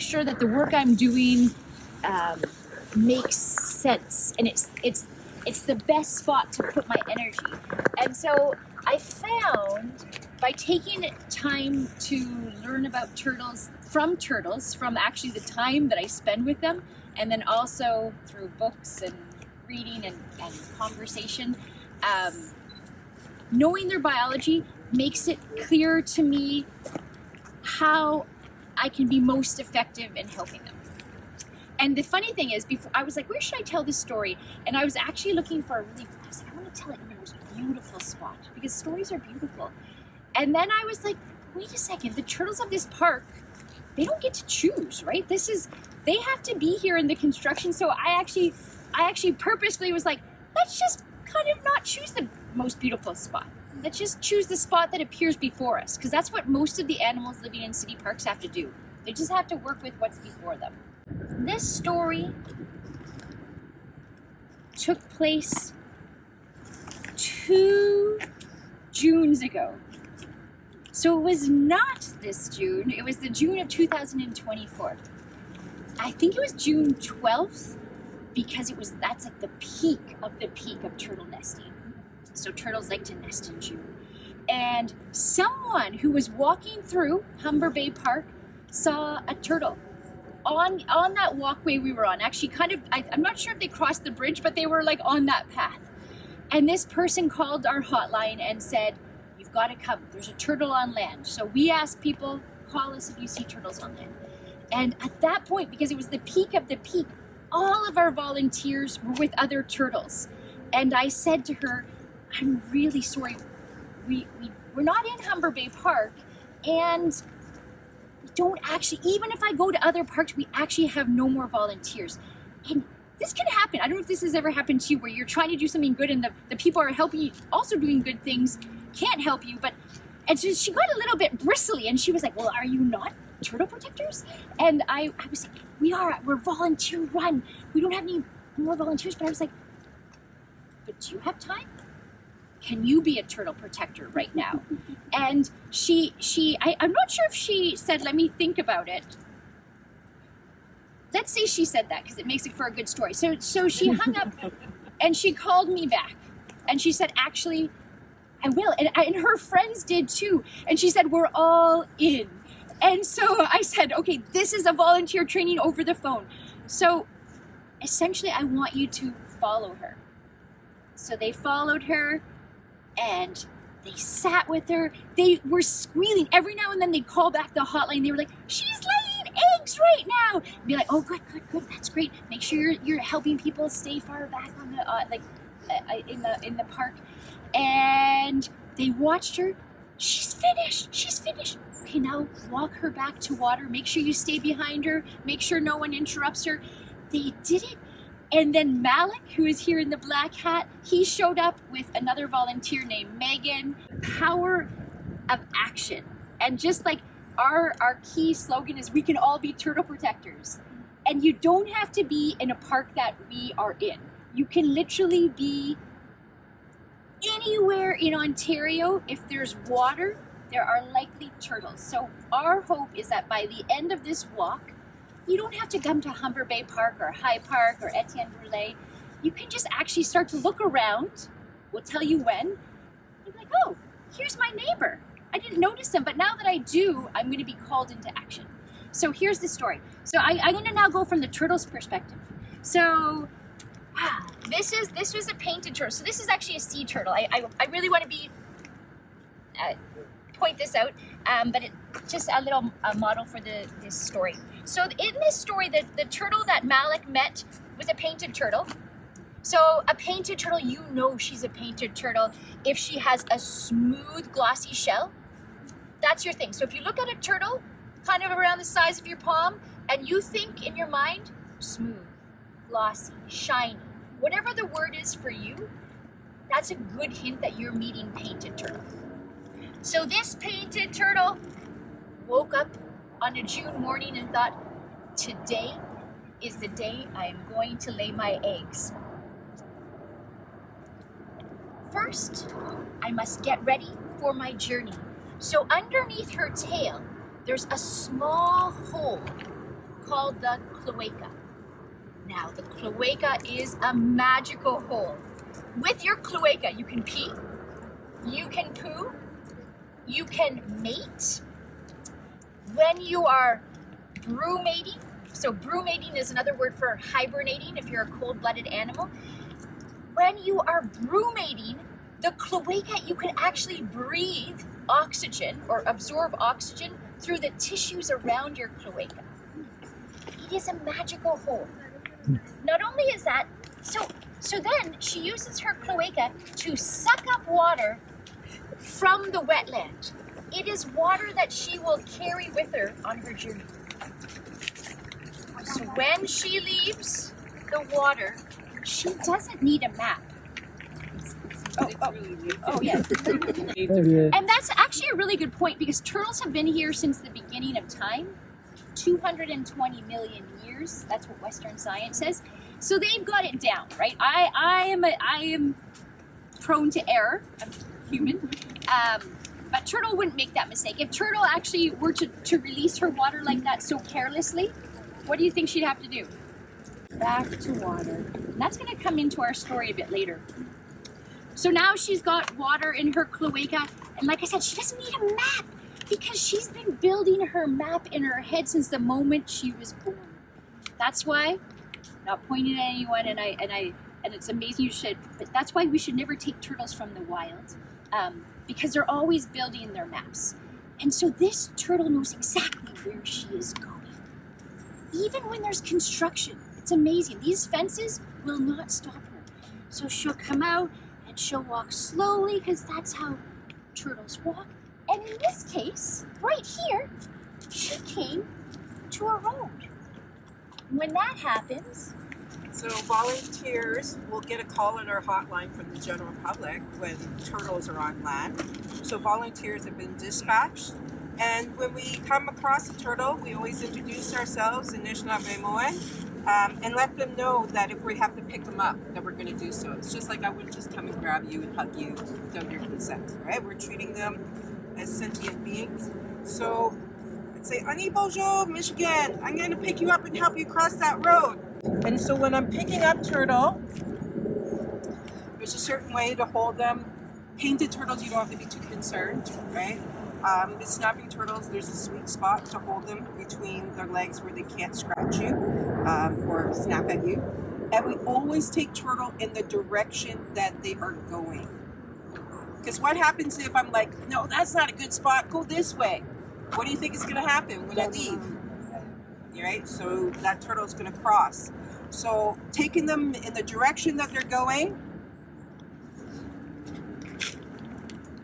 sure that the work I'm doing makes sense, and it's the best spot to put my energy. And so I found, by taking time to learn about turtles, from actually the time that I spend with them, and then also through books and reading and conversation, knowing their biology makes it clear to me how I can be most effective in helping them. And the funny thing is, before I was like, where should I tell this story? And I was actually looking for I want to tell it in the most beautiful spot, because stories are beautiful. And then I was like, wait a second, the turtles of this park, they don't get to choose, right? They have to be here in the construction. So I actually purposely was like, let's just kind of not choose the most beautiful spot. Let's just choose the spot that appears before us, because that's what most of the animals living in city parks have to do. They just have to work with what's before them. This story took place 2 Junes ago. So it was not this June, it was the June of 2024. I think it was June 12th, because that's like the peak of turtle nesting. So turtles like to nest in June. And someone who was walking through Humber Bay Park saw a turtle on that walkway we were on. Actually, I'm not sure if they crossed the bridge, but they were like on that path. And this person called our hotline and said, you've got to come. There's a turtle on land. So we asked people, call us if you see turtles on land. And at that point, because it was the peak of the peak, all of our volunteers were with other turtles. And I said to her, I'm really sorry. We're not in Humber Bay Park, and we don't actually, even if I go to other parks, we actually have no more volunteers. And this can happen. I don't know if this has ever happened to you, where you're trying to do something good and the people are helping you, also doing good things, can't help you. And so she got a little bit bristly, and she was like, well, are you not turtle protectors? And I was like, we're volunteer run. We don't have any more volunteers. But I was like, but do you have time? Can you be a turtle protector right now? And I'm not sure if she said, let me think about it. Let's say she said that, because it makes it for a good story. So she hung up and she called me back, and she said, actually, I will. And her friends did too. And she said, we're all in. And so I said, okay, this is a volunteer training over the phone. So essentially, I want you to follow her. So they followed her, and they sat with her. They were squealing. Every now and then they'd call back the hotline. They were like, she's laying eggs right now. And be like, oh, good, that's great. Make sure you're helping people stay far back on the in the park. And they watched her. She's finished. Okay, now walk her back to water. Make sure you stay behind her. Make sure no one interrupts her. They did it. And then Malik, who is here in the black hat, he showed up with another volunteer named Megan. Power of action. And just like our key slogan is, we can all be turtle protectors. And you don't have to be in a park that we are in. You can literally be anywhere in Ontario. If there's water, there are likely turtles. So our hope is that by the end of this walk, you don't have to come to Humber Bay Park or High Park or Etienne Brule. You can just actually start to look around. We'll tell you when. You're like, oh, here's my neighbor. I didn't notice them, but now that I do, I'm going to be called into action. So here's the story. So I'm going to now go from the turtle's perspective. So this was a painted turtle. So this is actually a sea turtle. I really want to point this out, but it's just a little model for this story. So in this story, the turtle that Malik met was a painted turtle. So a painted turtle, you know she's a painted turtle if she has a smooth, glossy shell. That's your thing. So if you look at a turtle, kind of around the size of your palm, and you think in your mind, smooth, glossy, shiny, whatever the word is for you, that's a good hint that you're meeting painted turtle. So this painted turtle woke up on a June morning and thought, today is the day I am going to lay my eggs. First, I must get ready for my journey. So underneath her tail, there's a small hole called the cloaca. Now, the cloaca is a magical hole. With your cloaca, you can pee, you can poo, you can mate. When you are brumating, so brumating is another word for hibernating if you're a cold-blooded animal. When you are brumating, the cloaca, you can actually breathe oxygen or absorb oxygen through the tissues around your cloaca. It is a magical hole. Not only is that, so then she uses her cloaca to suck up water from the wetland. It is water that she will carry with her on her journey. So when she leaves the water, she doesn't need a map. Oh yeah. And that's actually a really good point because turtles have been here since the beginning of time. 220 million years. That's what Western science says. So they've got it down, right? I am prone to error. I'm human. But turtle wouldn't make that mistake. If turtle actually were to release her water like that so carelessly, what do you think she'd have to do? Back to water. And that's going to come into our story a bit later. So now she's got water in her cloaca. And like I said, she doesn't need a map because she's been building her map in her head since the moment she was born. That's why, not pointing at anyone, and it's amazing you should, but that's why we should never take turtles from the wild. Because they're always building their maps. And so this turtle knows exactly where she is going. Even when there's construction, it's amazing. These fences will not stop her. So she'll come out and she'll walk slowly because that's how turtles walk. And in this case, right here, she came to a road. When that happens, so volunteers will get a call on our hotline from the general public when turtles are on land. So volunteers have been dispatched. And when we come across a turtle, we always introduce ourselves in Anishinaabe and let them know that if we have to pick them up, that we're going to do so. It's just like I wouldn't just come and grab you and hug you without your consent, right? We're treating them as sentient beings. So I'd say, Ani Bonjour, Michigan, I'm going to pick you up and help you cross that road. And so when I'm picking up turtle, there's a certain way to hold them. Painted turtles, you don't have to be too concerned, right? The snapping turtles, there's a sweet spot to hold them between their legs where they can't scratch you or snap at you. And we always take turtle in the direction that they are going. Because what happens if I'm like, no, that's not a good spot, go this way? What do you think is going to happen when I leave? Right? So that turtle is going to cross. So taking them in the direction that they're going.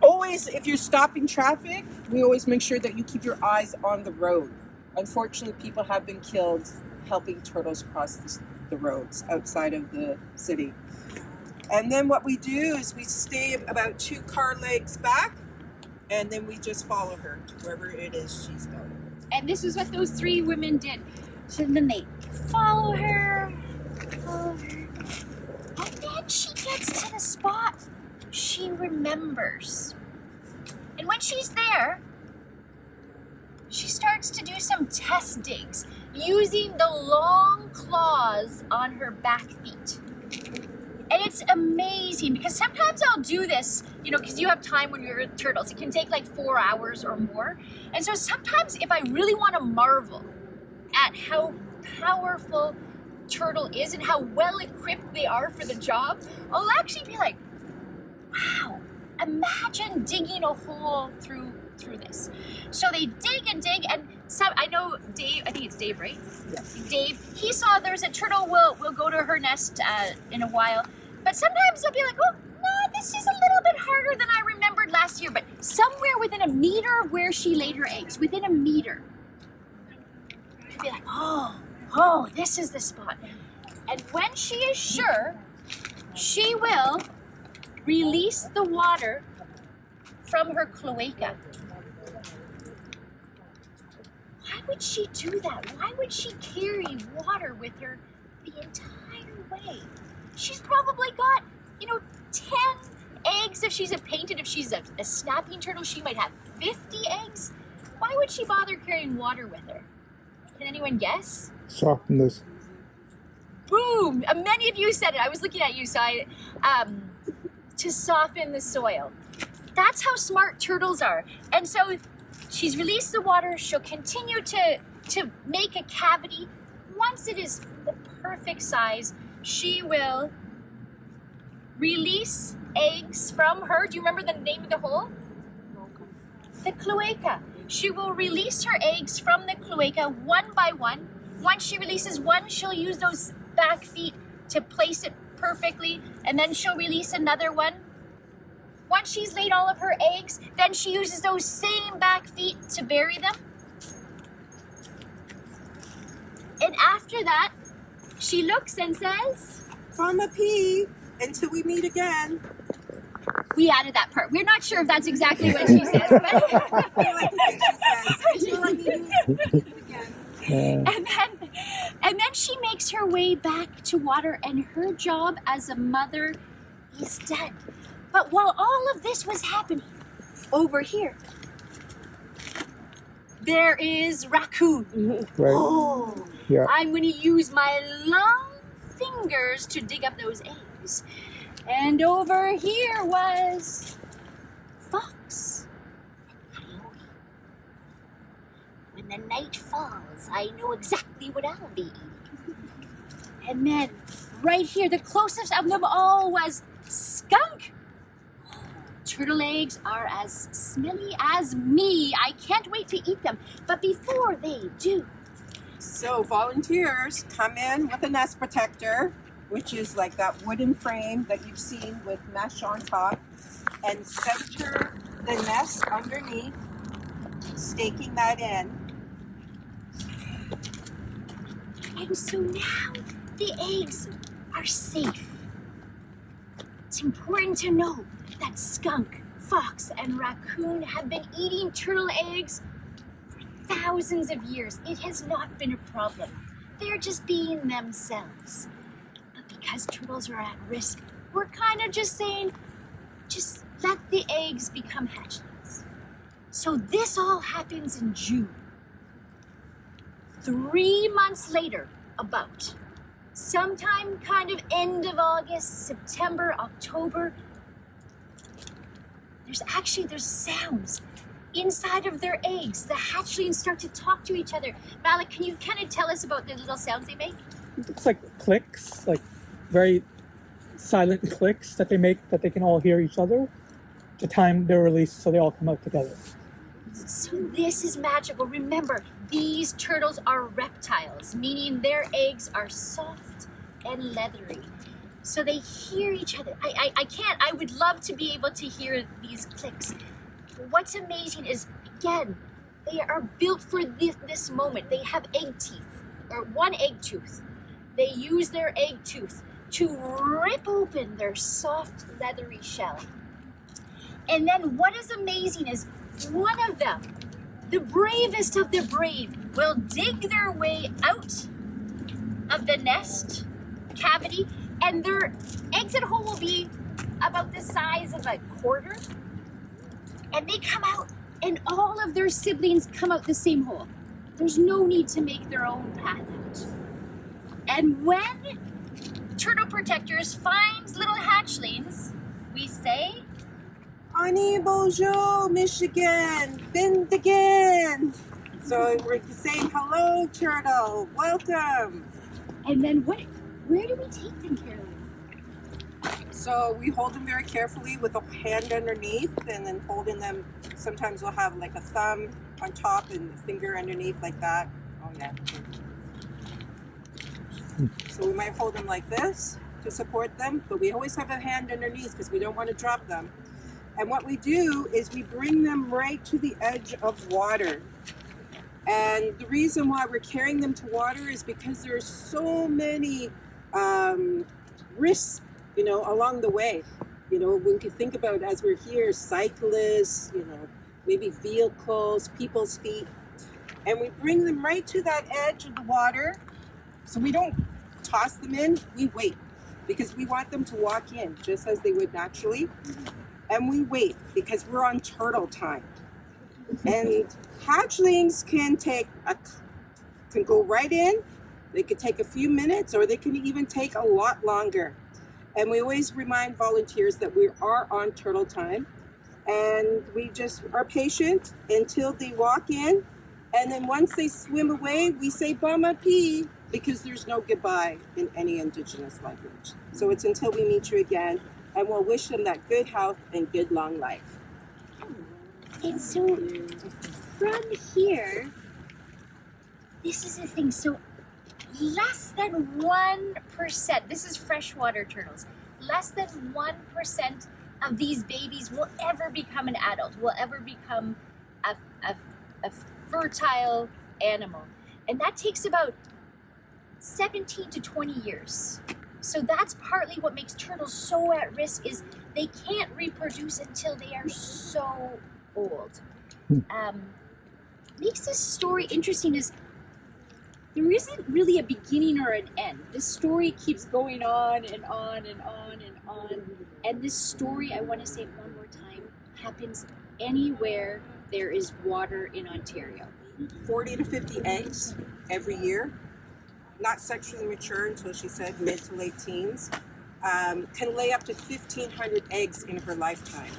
Always, if you're stopping traffic, we always make sure that you keep your eyes on the road. Unfortunately, people have been killed helping turtles cross the roads outside of the city. And then what we do is we stay about 2 car lengths back, and then we just follow her to wherever it is she's going. and this is what those 3 women did. So then they follow her, and then she gets to the spot she remembers. And when she's there, she starts to do some test digs using the long claws on her back feet. And it's amazing because sometimes I'll do this, because you have time when you're turtles. It can take like 4 hours or more. And so sometimes if I really want to marvel at how powerful turtle is and how well equipped they are for the job, I'll actually be like, wow, imagine digging a hole through this. So they dig and dig, and I know Dave, I think it's Dave, right? Yeah. Dave, he saw there's a turtle, we'll go to her nest in a while. But sometimes I'll be like, oh, no, this is a little bit harder than I remembered last year. But somewhere within a meter of where she laid her eggs, within a meter, I'd be like, oh, this is the spot. And when she is sure, she will release the water from her cloaca. Why would she do that? Why would she carry water with her the entire way? She's probably got, 10 eggs if she's a painted. If she's a snapping turtle, she might have 50 eggs. Why would she bother carrying water with her? Can anyone guess? Softness. Boom! Many of you said it. I was looking at you, so to soften the soil. That's how smart turtles are. And so she's released the water. She'll continue to make a cavity. Once it is the perfect size, she will release eggs from her. Do you remember the name of the hole? The cloaca. She will release her eggs from the cloaca one by one. Once she releases one, she'll use those back feet to place it perfectly, and then she'll release another one. Once she's laid all of her eggs, then she uses those same back feet to bury them. And after that, she looks and says, Mama P, until we meet again. we added that part. We're not sure if that's exactly what she says, but I like the thing she says. Until I meet you again. and then she makes her way back to water, and her job as a mother is done. But while all of this was happening, over here, there is raccoon. Right. Oh, Yeah. I'm going to use my long fingers to dig up those eggs. And over here was fox. When the night falls, I know exactly what I'll be eating. And then right here, the closest of them all was skunk. Turtle eggs are as smelly as me. I can't wait to eat them. But before they do, So volunteers come in with a nest protector, which is like that wooden frame that you've seen with mesh on top, and center the nest underneath, staking that in. and so now the eggs are safe. It's important to know that skunk, fox, and raccoon have been eating turtle eggs for thousands of years. It has not been a problem. They're just being themselves. But because turtles are at risk, we're kind of just saying, just let the eggs become hatchlings. So this all happens in June. 3 months later, about sometime kind of end of August, September, October, there's sounds inside of their eggs. The hatchlings start to talk to each other. Malik, can you kind of tell us about the little sounds they make? It looks like clicks, like very silent clicks that they make that they can all hear each other. The time they're released, so they all come out together. So this is magical. Remember, these turtles are reptiles, meaning their eggs are soft and leathery. So they hear each other. I would love to be able to hear these clicks. What's amazing is, again, they are built for this moment. They have egg teeth, or one egg tooth. They use their egg tooth to rip open their soft, leathery shell. And then what is amazing is one of them, the bravest of the brave, will dig their way out of the nest cavity, and their exit hole will be about the size of a quarter. And they come out, and all of their siblings come out the same hole. There's no need to make their own path out. And when Turtle Protectors finds little hatchlings, we say, Ani bonjour, Michigan, bend again. So we're saying hello, turtle, welcome. and then where do we take them, Carolyn? So we hold them very carefully with a hand underneath, and then holding them. Sometimes we'll have like a thumb on top and a finger underneath like that. Oh yeah. So we might hold them like this to support them, but we always have a hand underneath because we don't want to drop them. And what we do is we bring them right to the edge of water. And the reason why we're carrying them to water is because there's so many risks, along the way. When you think about, as we're here, cyclists, maybe vehicles, people's feet. And we bring them right to that edge of the water. So we don't toss them in, we wait. Because we want them to walk in just as they would naturally. And we wait because we're on turtle time. And hatchlings can take can go right in. They could take a few minutes, or they can even take a lot longer. And we always remind volunteers that we are on turtle time, and we just are patient until they walk in. And then once they swim away, we say "Bamapi," because there's no goodbye in any Indigenous language. So it's until we meet you again, and we'll wish them that good health and good long life. And so from here, this is the thing. So less than 1%, this is freshwater turtles, less than 1% of these babies will ever become an adult, will ever become a fertile animal. And that takes about 17 to 20 years. So that's partly what makes turtles so at risk, is they can't reproduce until they are so old. Makes this story interesting is there isn't really a beginning or an end. This story keeps going on and on and on and on. And this story, I want to say it one more time, happens anywhere there is water in Ontario. 40 to 50 eggs every year, not sexually mature until she said mid to late teens, can lay up to 1,500 eggs in her lifetime,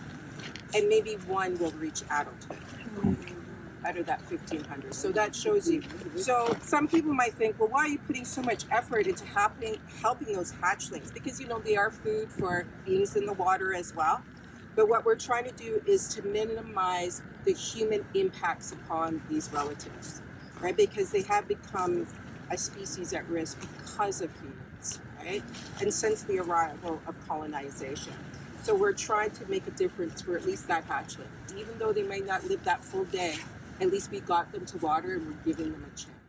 and maybe one will reach adulthood out of that 1,500. So that shows you. So some people might think, well, why are you putting so much effort into helping those hatchlings? Because, you know, they are food for beings in the water as well. But what we're trying to do is to minimize the human impacts upon these relatives, right? Because they have become a species at risk because of humans, right? And since the arrival of colonization. So we're trying to make a difference for at least that hatchling. Even though they may not live that full day, at least we got them to water and we're giving them a chance.